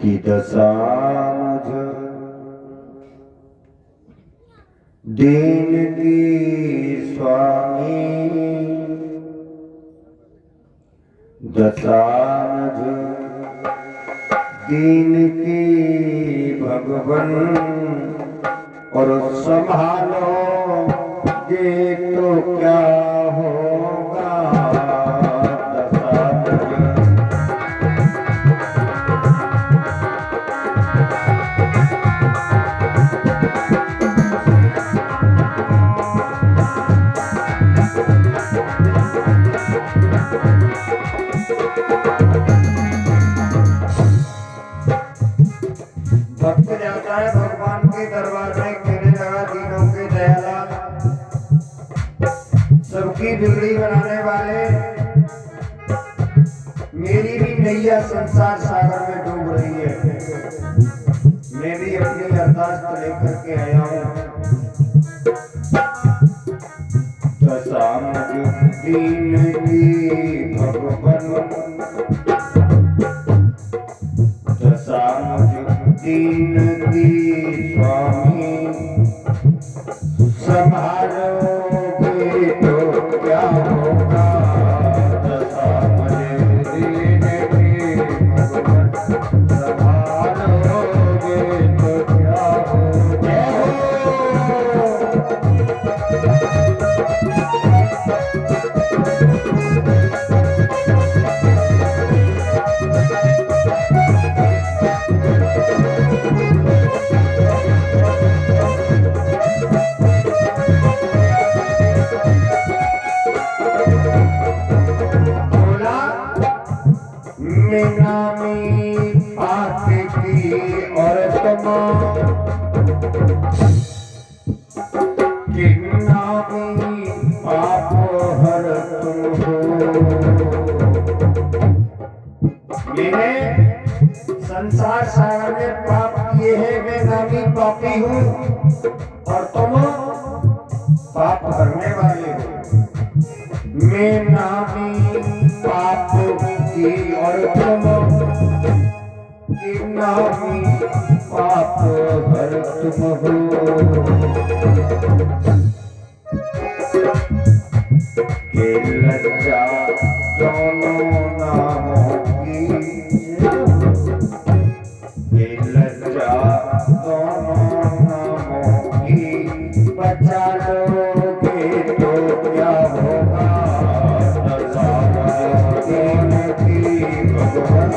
की दशा मुझ दीन की स्वामी, दशा मुझ दीन की भगवन, और संभालो ये तो क्या होगा। दशा भक्त जाता है भगवान के दरबार में, कहने लगा दीनों के दयाला, सबकी बिगड़ी बनाने वाले, मेरी भी नैया संसार सागर में डूब रही है। मैं भी अपनी अरदास लेकर के आया हूँ। दशा मुझ दीन की भगवन, दशा मुझ दीन की स्वामी, संभालोगे तो क्या होगा। दशा मुझ दीन की भगवन, संभालोगे तो क्या होगा। नामी पाप की और तुम नामी पाप हर तुम हो। मैंने संसार सागर में पाप किए हैं, मैं नामी पापी हूँ, और तुम पाप करने वाले हो। मैं नामी पाप की और तुम नामी पाप भर तुम हो। के लज्जा दोनों नामों की, के लज्जा दोनों नामों की, बचा लोगे तो क्या होगा। दशा मुझ दीन की भगवन,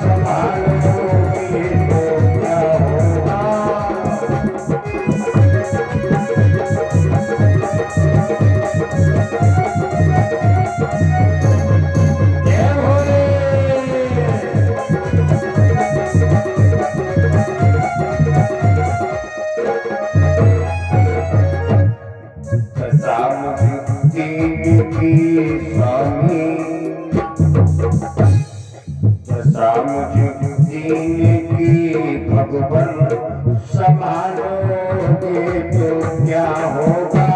संभालोगे तो क्या होगा। जय भोले। दशा मुझ दीन की स्वामी, दशा मुझ दीन की भगवन, संभालोगे तो क्या होगा।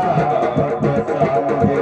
दशा मुझ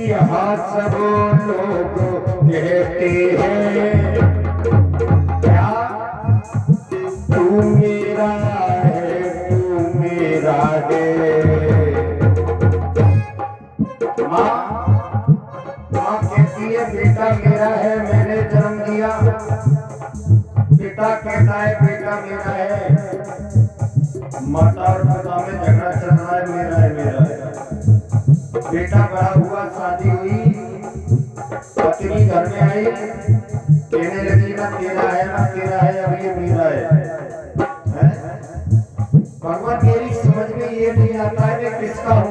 यहाँ सब लोग कहते हैं, क्या तू मेरा है, तू मेरा है। माँ कहती है बेटा मेरा है, मैंने जन्म दिया। पिता कहता है बेटा मेरा है। माता और पिता में झगड़ा चल रहा है, मेरा है मेरा है। बेटा बड़ा हुआ, शादी हुई, पत्नी घर में आई, कहने लगी ना तेरा है ना तेरा है, अब ये मेरा है? भगवान मेरी समझ में ये नहीं आता है मैं किसका हूँ।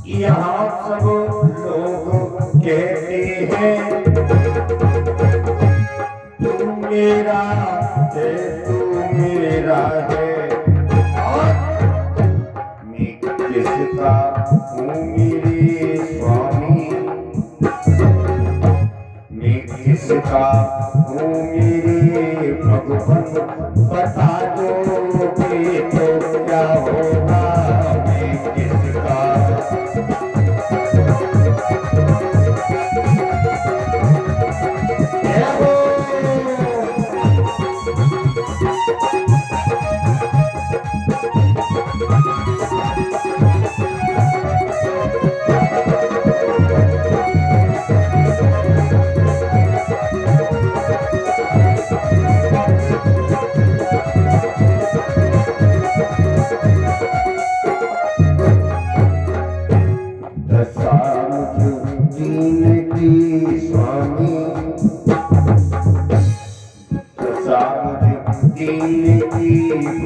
यहाँ सब लोग कहते हैं तू मेरा है, तू मेरा है, और मैं किसका हूँ मेरे स्वामी, मैं किसका हूँ मेरे भगवान, बता दोगे तो क्या होगा, मैं किसका।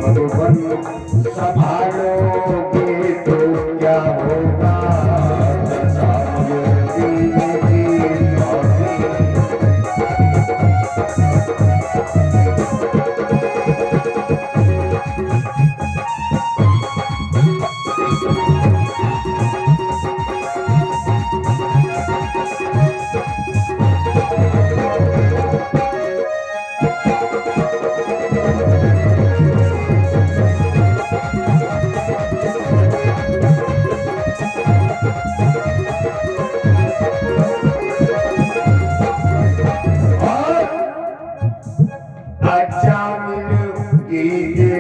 भगवान संभालोगे तो क्या होगा,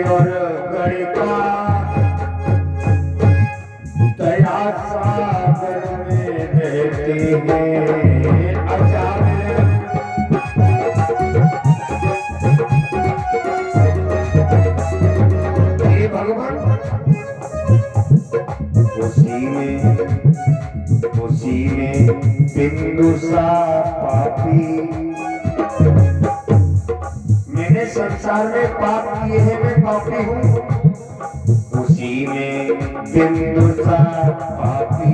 और गणिका दया सागर में रहते हैं, हे भगवान उसी में बिंदु सा पापी, मैंने संसार में पाप किए हैं, मैं पापी हूँ, उसी में बिंदु सा पापी,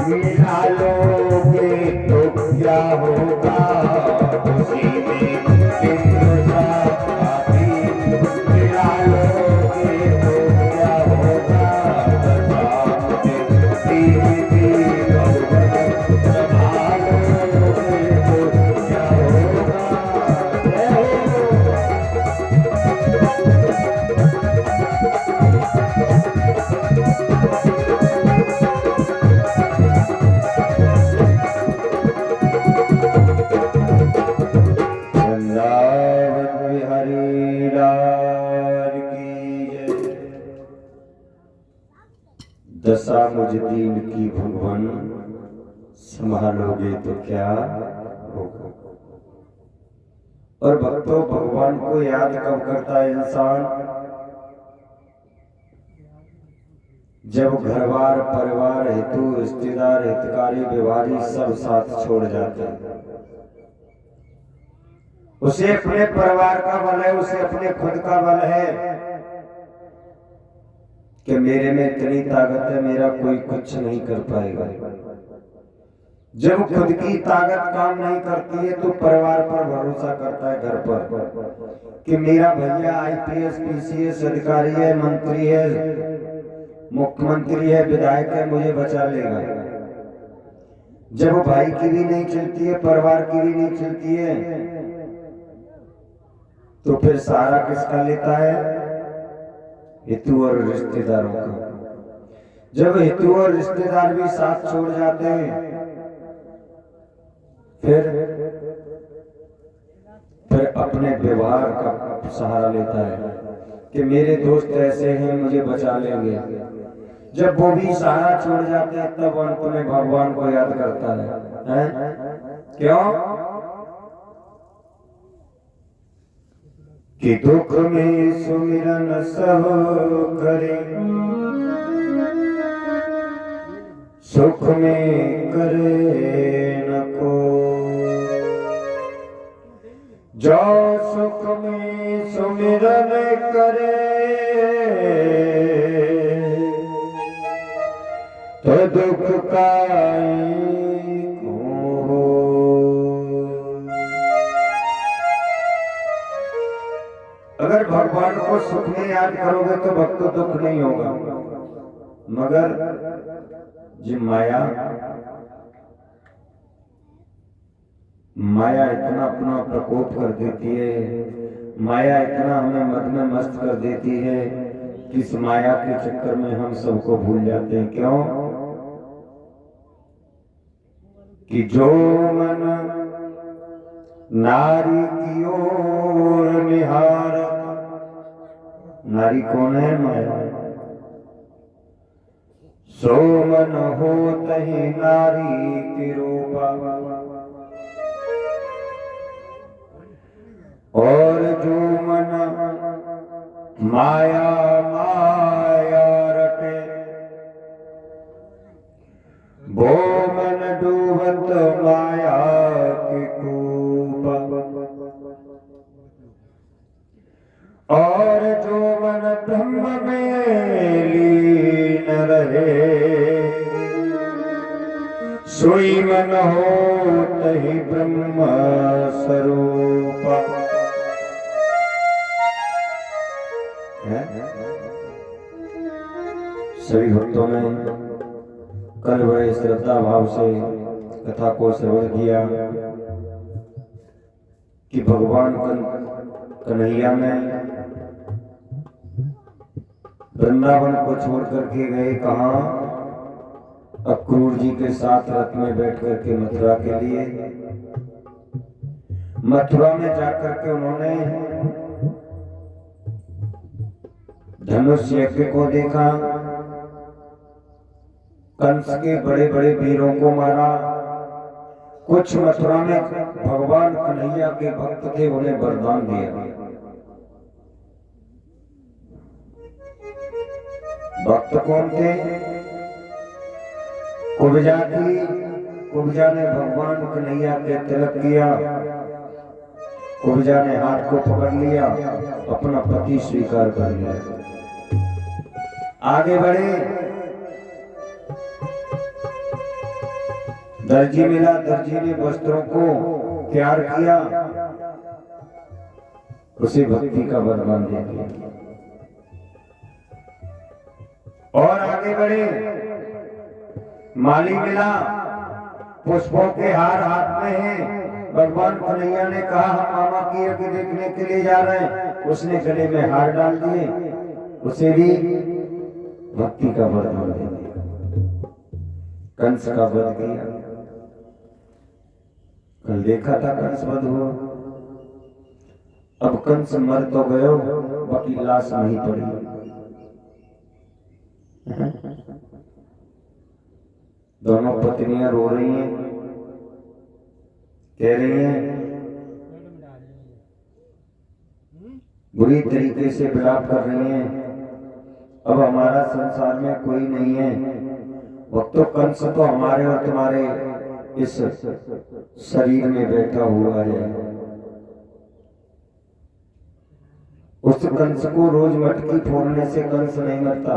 मिला लोगे तो क्या होगा, उसी में बिंदु सा पापी, मिला लोगे तो क्या होगा, दशा मुझ दीन की भगवान संभालोगे तो क्या होगा। और भक्तों भगवान को याद कब करता है इंसान, जब घरवार परिवार हेतु रिश्तेदार हितकारी व्यवहारी सब साथ छोड़ जाते हैं। उसे अपने परिवार का बल है, उसे अपने खुद का बल है कि मेरे में इतनी ताकत है, मेरा कोई कुछ नहीं कर पाएगा। जब खुद की ताकत काम नहीं करती है तो परिवार पर भरोसा करता है, घर पर, कि मेरा भैया आईपीएस पीसीएस अधिकारी है, मंत्री है, मुख्यमंत्री है, विधायक है, मुझे बचा लेगा। जब भाई की भी नहीं चलती है, परिवार की भी नहीं चलती है, तो फिर सहारा किसका लेता है, हितू और रिश्तेदारों का। जब हितू और रिश्तेदार भी साथ छोड़ जाते हैं, फिर अपने व्यवहार का सहारा लेता है कि मेरे दोस्त ऐसे हैं, मुझे बचा लेंगे। जब वो भी सहारा छोड़ जाते हैं तब अंत में भगवान को याद करता है? क्यों कि दुख में सुमिरन सब करे, सुख में करे न को, जो सुख में सुमिरन करे तो दुख काई को। अगर भगवान को सुख में याद करोगे तो भक्त दुख नहीं होगा, मगर जी माया इतना अपना प्रकोप कर देती है, माया इतना हमें मद में मस्त कर देती है कि इस माया के चक्कर में हम सबको भूल जाते हैं। क्यों कि जो मन नारी की ओर निहारत, नारी कौन है? माया। सो मन होत ही नारी की रूपा, और जो मन माया माया रटे, वो मन डूबत माया की कूपा। और जो मन ब्रह्म में लीन रहे, सोई मन होत ही ब्रह्म स्वरूपा। सभी भक्तों ने कल बड़े श्रद्धा भाव से कथा को श्रवण किया कि भगवान कन्हैया में वृंदावन को छोड़ करके गए कहाँ? अक्रूर जी के साथ रथ में बैठ करके मथुरा के लिए। मथुरा में जाकर के उन्होंने धनुष यज्ञ को देखा, कंस के बड़े बड़े वीरों को मारा। कुछ मथुरा में भगवान कन्हैया के भक्त थे, उन्हें वरदान दिया। भक्त कौन थे? कुब्जा थी। कुब्जा ने भगवान कन्हैया के तिलक किया, कुब्जा ने हाथ को पकड़ लिया, अपना पति स्वीकार कर लिया। आगे बढ़े, दर्जी मिला, दर्जी ने वस्त्रों को तैयार किया, उसे भक्ति का वरदान दे दिया। और आगे बढ़े, माली मिला, पुष्पों के हार हाथ में है। भगवान कन्हैया ने कहा हम मामा की यज्ञ देखने के लिए जा रहे हैं, उसने गले में हार डाल दिए, उसे भी भक्ति का वरदान दे दिया। कंस का वध किया। कल देखा था कंस वध हुआ। अब कंस मर तो गयो, बाकी लाश नहीं पड़ी। दोनों पत्नियां रो रही हैं, कह रही हैं बुरी तरीके से विलाप कर रही हैं, अब हमारा संसार में कोई नहीं है। भक्तों, कंस तो हमारे और तुम्हारे इस शरीर में बैठा हुआ है। उस कंस को रोज मटकी फोड़ने से कंस नहीं मरता।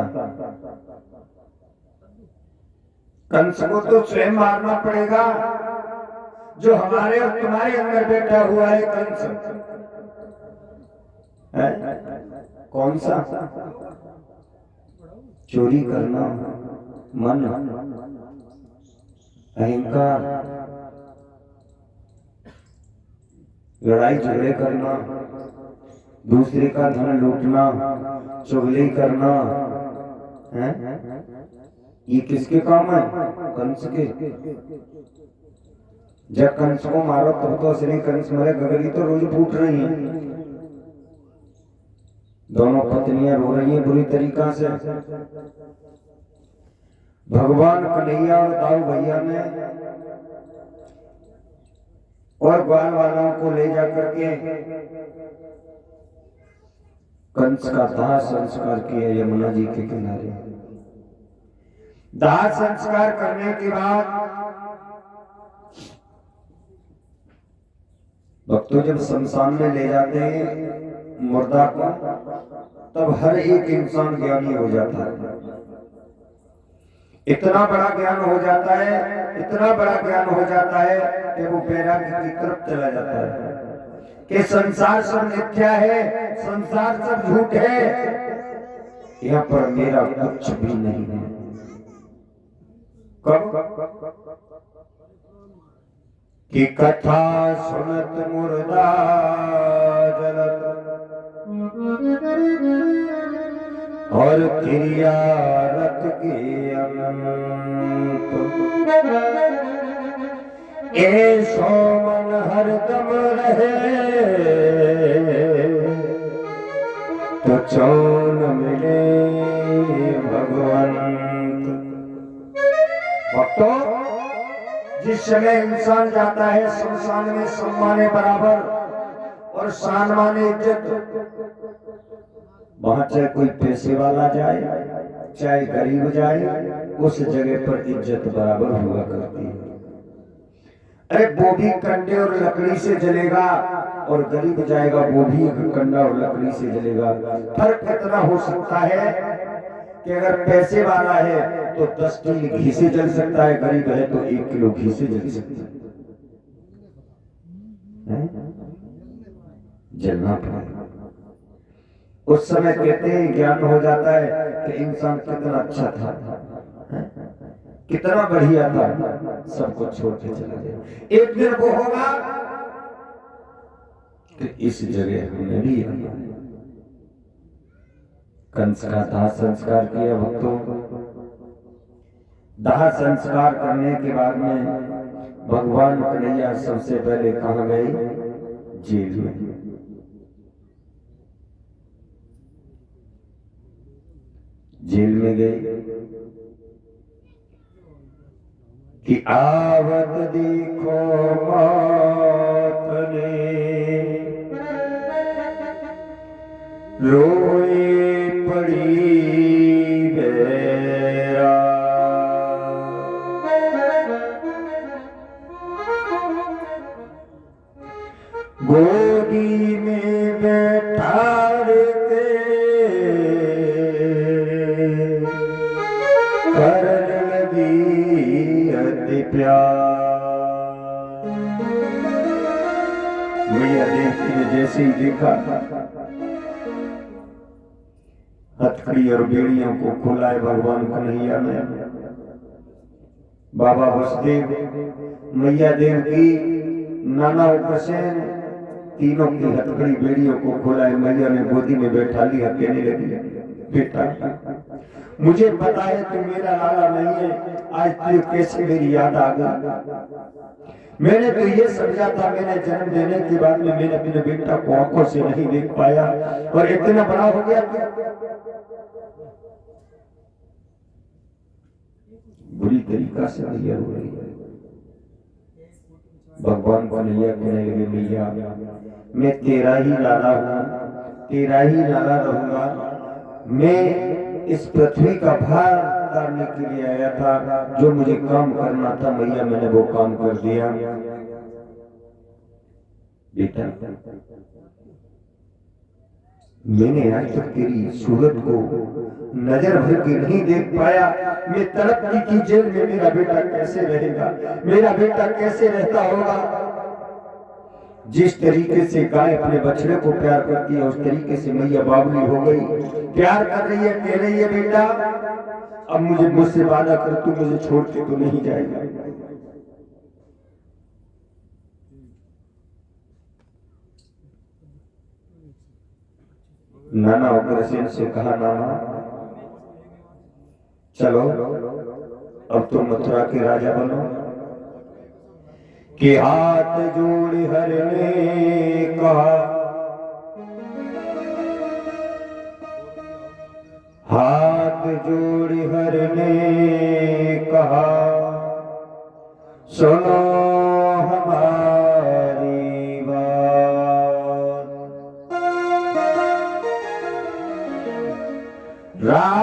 कंस को तो स्वयं मारना पड़ेगा, जो हमारे और तुम्हारे अंदर बैठा हुआ है कंस है? कौन सा? चोरी करना, मन, अहंकार, लड़ाई झगड़े करना, दूसरे का धन लूटना, चुगली करना है? ये किसके काम है? कंस के। जब कंस को मारो तब तो श्री कंस मरे, गगरी तो रोज फूट रही है। दोनों पत्नियां रो रही हैं बुरी तरीका से। भगवान कन्हैया और दाऊ भैया ने और ग्वाल वालों को ले जाकर के कंस का दाह संस्कार किया यमुना जी के किनारे। दाह संस्कार करने के बाद भक्तों जब शमशान में ले जाते हैं मुर्दा को, तब हर एक इंसान ज्ञानी हो जाता है। इतना बड़ा ज्ञान हो जाता है, इतना बड़ा ज्ञान हो जाता है कि वो बैरागी की तरफ चला जाता है कि संसार सब मिथ्या है, संसार सब झूठ है, यहाँ पर मेरा कुछ भी नहीं है। कब की कथा सुनत मुर्दा जलत और क्रिया रत के अंत, ऐसो मन हरदम रहे तो चौन मिले भगवंत। भक्तों, जिस समय इंसान जाता है शमशान में सम्माने बराबर और शान माने इज्जत, वहां चाहे कोई पैसे वाला जाए चाहे गरीब जाए, उस जगह पर इज्जत बराबर हुआ करती है। अरे वो भी कंडे और लकड़ी से जलेगा और गरीब जाएगा वो भी कंडा और लकड़ी से जलेगा। फर्क इतना हो सकता है कि अगर पैसे वाला है तो 10 किलो घी से जल सकता है, गरीब है तो 1 किलो घी से जल सकता है। जलना पड़ेगा। उस समय कहते हैं ज्ञान हो जाता है कि इंसान कितना अच्छा था, कितना बढ़िया था, सब कुछ छोड़ के चला गया। एक दिन वो होगा कि इस जगह हमें भी कंस का दाह संस्कार किया। भक्तों, दाह संस्कार करने के बाद में भगवान कन्हैया सबसे पहले कहाँ गए? जेल में। जेल में गए कि आवत देखो मौत ने, रोए पड़ी बेरा, गोदी में बैठा के करने लगी अति प्यार। मैया देवकी ने जैसे ही देखा हथकड़ी और बेड़ियों को खुलाए भगवान कन्हैया ने, बाबा वसुदेव, मैया देवकी, नाना उग्रसेन, तीनों की हथकड़ी बेड़ियों को खुलाए मैया ने गोदी में बैठा लिया। कहने लगी, बेटा मुझे पता है तू मेरा लाला नहीं है, आज तुझे कैसे मेरी याद आ गई। मैंने तो ये समझा था मैंने जन्म देने के बाद में मैंने अपने बेटा को आंखों से नहीं देख पाया और इतना बड़ा हो गया। बुरी तरीका से मैया हो रही है। भगवान कन्हैया कहने लगे, मैया मैं तेरा ही लाला हूँ, तेरा ही लाला रहूंगा। मैं इस पृथ्वी का भार उतारने के लिए आया था, जो मुझे काम करना था मैया मैंने वो काम कर दिया। बेटा मैंने आज तक तेरी सूरत को नजर भर के नहीं देख पाया। मैं तड़पती थी जेल में, मेरा बेटा कैसे रहेगा, मेरा बेटा कैसे रहता होगा। जिस तरीके से गाय अपने बछड़े को प्यार करती है उस तरीके से मैया बावली हो गई, प्यार कर रही है, कह रही है बेटा अब मुझसे वादा कर, तू मुझे छोड़ के तो नहीं जाएगा। नाना उग्रसेन से कहा, नाना चलो अब तो मथुरा के राजा बनो। कि हाथ जोड़ हर ने कहा, हाथ जोड़ हर ने कहा, सुनो हमारी बात।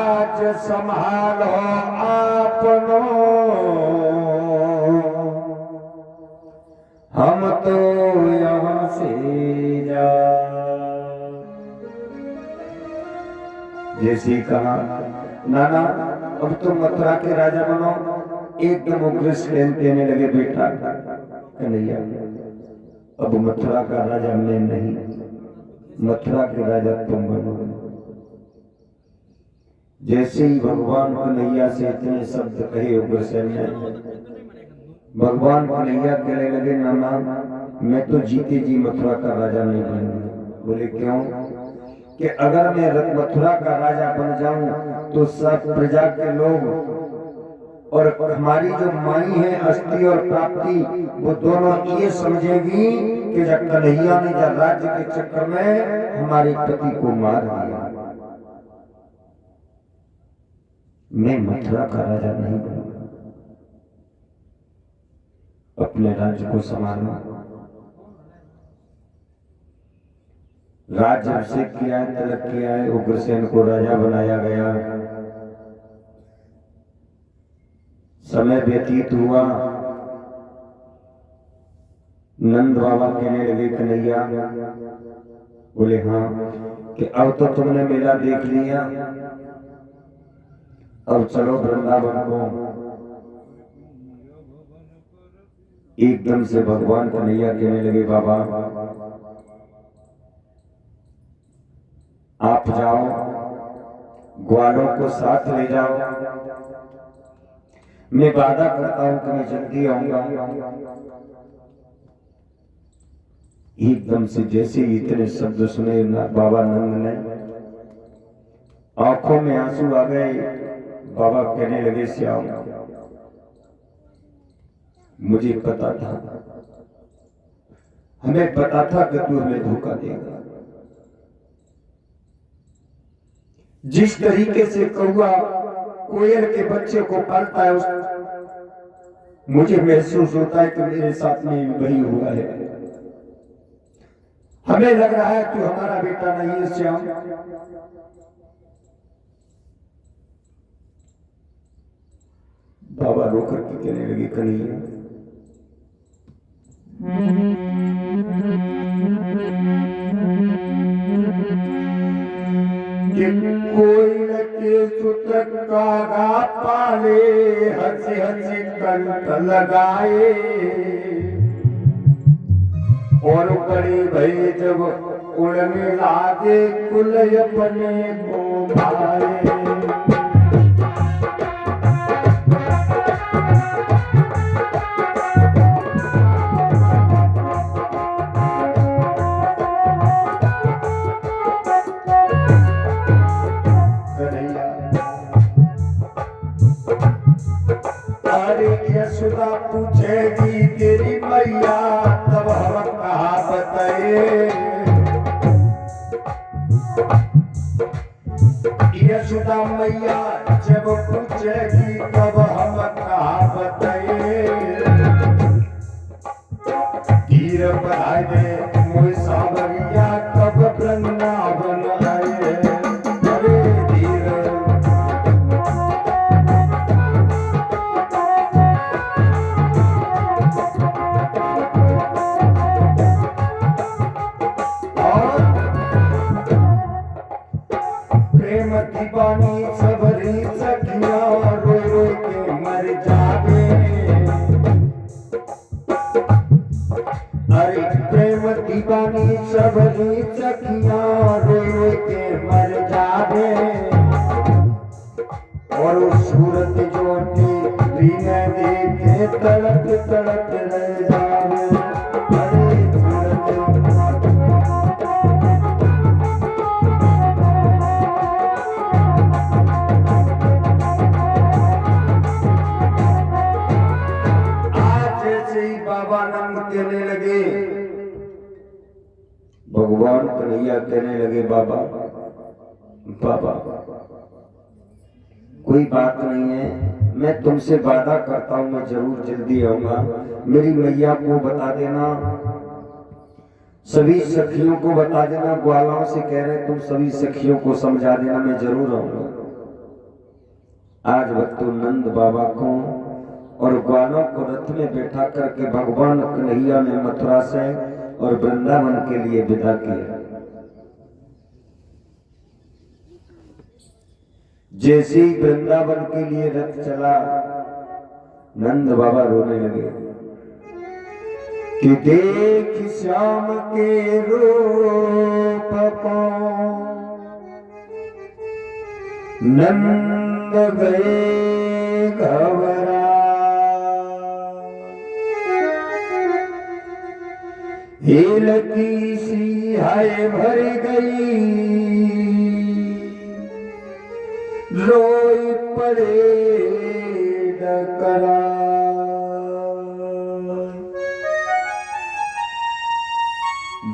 लाज संभालो आपनो, हम तो यहाँ से जा। जैसे कहा नाना अब तुम मथुरा के राजा बनो, एकदम उग्र स्नेह कहने लगे बेटा कन्हैया अब मथुरा का राजा मैं नहीं, मथुरा के राजा तुम बनो। जैसे ही भगवान कन्हैया से इतने शब्द कहे उग्रसेन ने, भगवान कन्हैया कहने लगे नाना मैं तो जीते जी मथुरा का राजा नहीं बनूंगा। बोले क्यों? कि अगर मैं मथुरा का राजा बन जाऊं तो सब प्रजा के लोग और हमारी जो माई है अस्थि और प्राप्ति वो दोनों ये समझेगी कि जब कन्हैया ने जब राज्य के चक्कर में हमारे पति को मार दिया, मैं मथुरा का राजा नहीं बनूंगा, अपने राज्य को संभालना। राज्य अभिषेक किया है, तिलक किया है, उग्रसेन को राजा बनाया गया। समय व्यतीत हुआ, नंद बाबा कहने लगे कन्हैया, बोले हाँ कि अब तो तुमने मेला देख लिया, अब चलो वृंदावन को। एकदम से भगवान कन्हैया कहने लगे बाबा आप जाओ, ग्वालों को साथ ले जाओ, मैं वादा करता हूं कि मैं जल्दी आऊंगा। एकदम से जैसे इतने शब्द सुने बाबा नंद ने आंखों में आंसू आ गए। बाबा कहने लगे श्याम मुझे पता था, हमें पता था कि तू हमें धोखा देगा। जिस तरीके से कौआ कोयल के बच्चे को पालता है, मुझे महसूस होता है कि मेरे साथ में वही हुआ है। हमें लग रहा है कि हमारा बेटा नहीं है श्याम। बाबा रोकर के कहने लगे कन्हैया कोयल के सुत कागा पाले, हंसे हंसे कंठ लगाए, और बड़े भई जब उड़ने लागे कुल अपने को भाए। यशोदा पूछेगी तेरी मैया तब हम कहा बताए। यशोदा मैया जब पूछेगी तब हम कहा बताए। तीर बढ़ाए दे मोय सावरिया कब वृंदावन आए। दीवानी सबरी सखिया रोई रोई के मर जावे। अरे प्रेम दीवानी सबरी सखिया रोई रोई के मर जावे। और उस सूरत ज्योति रीने देखे तड़प तड़प रह जावे। कहने लगे भगवान कन्हैया कहने लगे बाबा बाबा कोई बात नहीं है, मैं तुमसे वादा करता हूं मैं जरूर जल्दी आऊंगा। मेरी मैया को बता देना, सभी सखियों को बता देना, ग्वालों से कह रहे तुम सभी सखियों को समझा देना, मैं जरूर आऊंगा। आज भक्तों नंद बाबा को और ग्वालों को रथ में बैठा करके भगवान कन्हैया ने मथुरा से और वृंदावन के लिए विदा किया। जैसे ही वृंदावन के लिए रथ चला, नंद बाबा रोने लगे कि देख श्याम के रूप को नंद गए घबरा, हेलती सी हाय भर गई, रोई पड़े डकरा।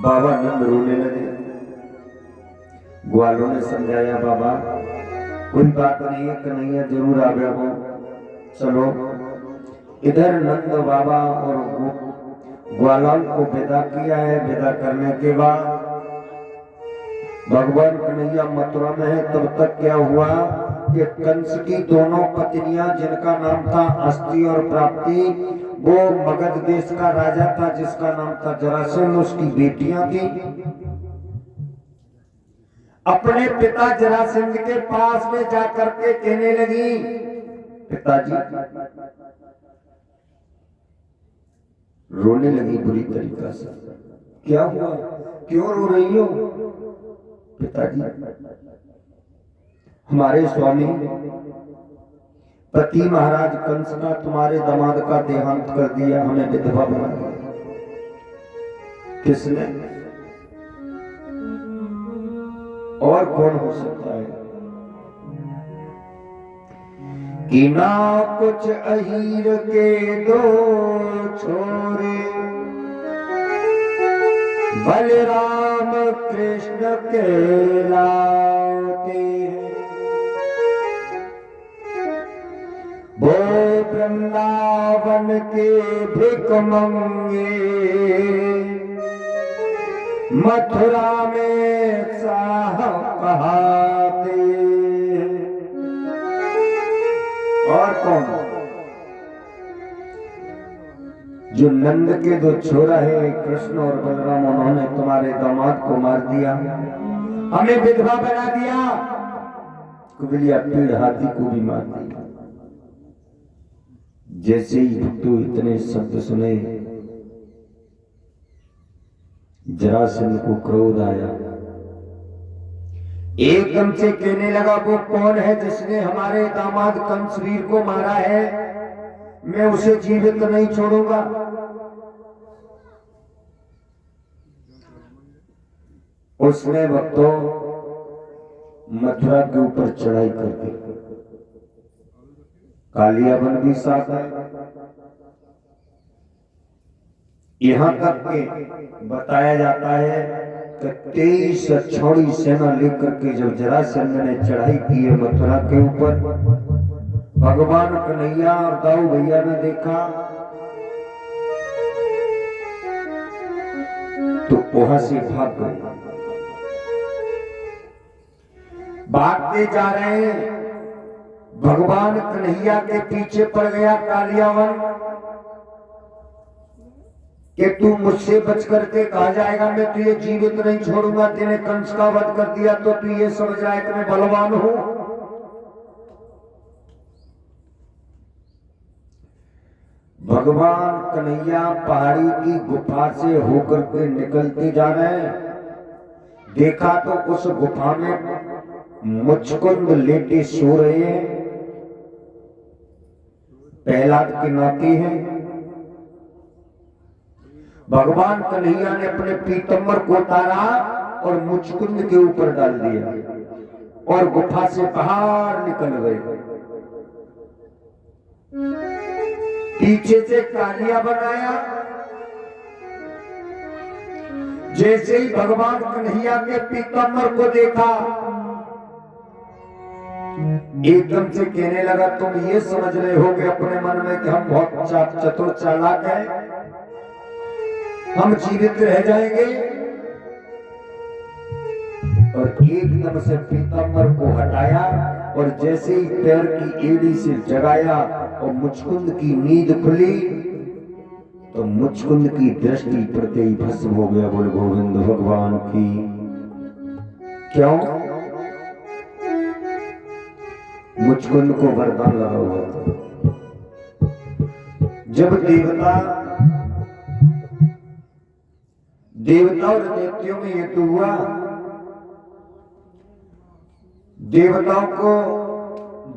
बाबा नंद रोने लगे। ग्वालों ने समझाया, बाबा कोई बात नहीं है, कन्हैया जरूर आ गया हो, चलो। इधर नंद बाबा और ग्वालों को विदा किया है। विदा करने के बाद भगवान कन्हैया मथुरा में है। तब तक क्या हुआ कि कंस की दोनों पत्नियां, जिनका नाम था अस्ति और प्राप्ति, वो मगध देश का राजा था जिसका नाम था जरासंध, उसकी बेटियां थी। अपने पिता जरासंध के पास में जाकर के कहने लगी, पिताजी, रोने लगी बुरी तरीका से। क्या हुआ, क्यों रो रही हो? पिताजी, हमारे स्वामी पति महाराज कंस का तुम्हारे दामाद का देहांत कर दिया, हमें विधवा बना दिया। किसने? और कौन हो सकता है? कि ना कुछ अहीर के दो छोरे, बलराम कृष्ण के लाते हैं, वो वृंदावन के भिख मंगे, मथुरा में साह कहाते। और कौन? जो नंद के दो छोरा है कृष्ण और बलराम, उन्होंने तुम्हारे दामाद को मार दिया, हमें विधवा बना दिया, कुबलिया पीड़ हाथी को भी मार दिया। जैसे ही भक्तों इतने शब्द सुने, जरासंध को क्रोध आया। एकदम से कहने लगा, वो कौन है जिसने हमारे दामाद कंसवीर को मारा है? मैं उसे जीवित नहीं छोड़ूंगा। उसने भक्तों मथुरा के ऊपर चढ़ाई कर दी। कालियाबन भी साथ है। यहां तक के बताया जाता है कि 23 छोड़ी सेना लेकर के जब जरासंध ने चढ़ाई की है मथुरा के ऊपर, भगवान कन्हैया और दाऊ भैया ने देखा तो वहां से भाग गए। भागते जा रहे हैं, भगवान कन्हैया के पीछे पड़ गया कालियावन कि तू मुझसे बच करके कहा जाएगा, मैं तुझे जीवित नहीं छोड़ूंगा, तेने कंस का वध कर दिया तो तू ये समझ रहा है कि मैं बलवान हूं। भगवान कन्हैया पहाड़ी की गुफा से होकर के निकलते जा रहे हैं। देखा तो उस गुफा में मुचकुंद लेटे सो रहे हैं, प्रहलाद के नाती हैं। भगवान कन्हैया ने अपने पीतम्बर को उतारा और मुचकुंद के ऊपर डाल दिया और गुफा से बाहर निकल गए। पीछे से कालिया बनाया। जैसे ही भगवान कन्हैया के पीतम्बर को देखा, एकदम से कहने लगा, तुम ये समझ रहे हो कि अपने मन में कि हम बहुत चतुर चालाक हैं, हम जीवित रह जाएंगे? और एकदम से पीतम्बर को हटाया और जैसे ही पैर की एड़ी से जगाया और मुचकुंद की नींद खुली तो मुचकुंद की दृष्टि पड़ते ही भस्म हो गया। बोल गोविंद भगवान की। क्यों? मुचकुंद को वरदान लगा हुआ था। जब देवता और दैत्यों में युद्ध हुआ, देवताओं को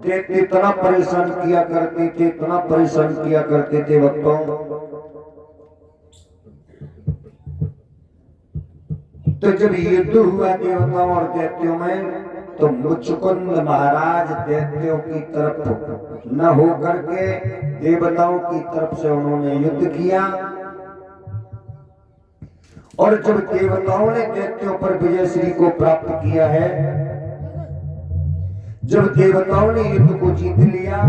दैत्य इतना परेशान किया करते थे, इतना परेशान किया करते थे भक्तों। तो जब युद्ध हुआ देवताओं और दैत्यों में तो मुचकुंद महाराज दैत्यों की तरफ न हो करके देवताओं की तरफ से उन्होंने युद्ध किया। और जब देवताओं ने दैत्यों पर विजयश्री को प्राप्त किया है, जब देवताओं ने युद्ध को जीत लिया,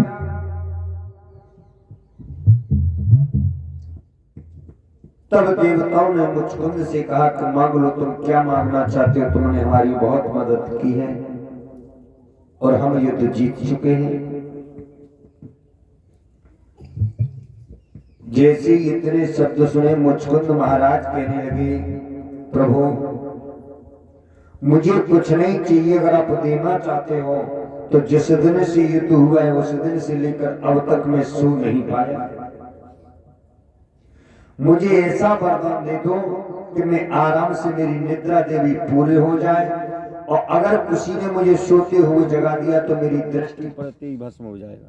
तब देवताओं ने मुचकुंद से कहा कि मांग लो, तुम क्या मांगना चाहते हो, तुमने हमारी बहुत मदद की है और हम युद्ध जीत चुके हैं। जैसे इतने शब्द सुने मुचकुंद महाराज कहने लगे, प्रभु मुझे कुछ नहीं चाहिए, अगर आप देना चाहते हो तो जिस दिन से युद्ध हुआ है उस दिन से लेकर अब तक मैं सो नहीं पाया। मुझे ऐसा वरदान दे दो कि मैं आराम से मेरी निद्रा देवी पूरे हो जाए, और अगर किसी ने मुझे सोते हुए जगा दिया तो मेरी दृष्टि पड़ते ही भस्म हो जाएगा।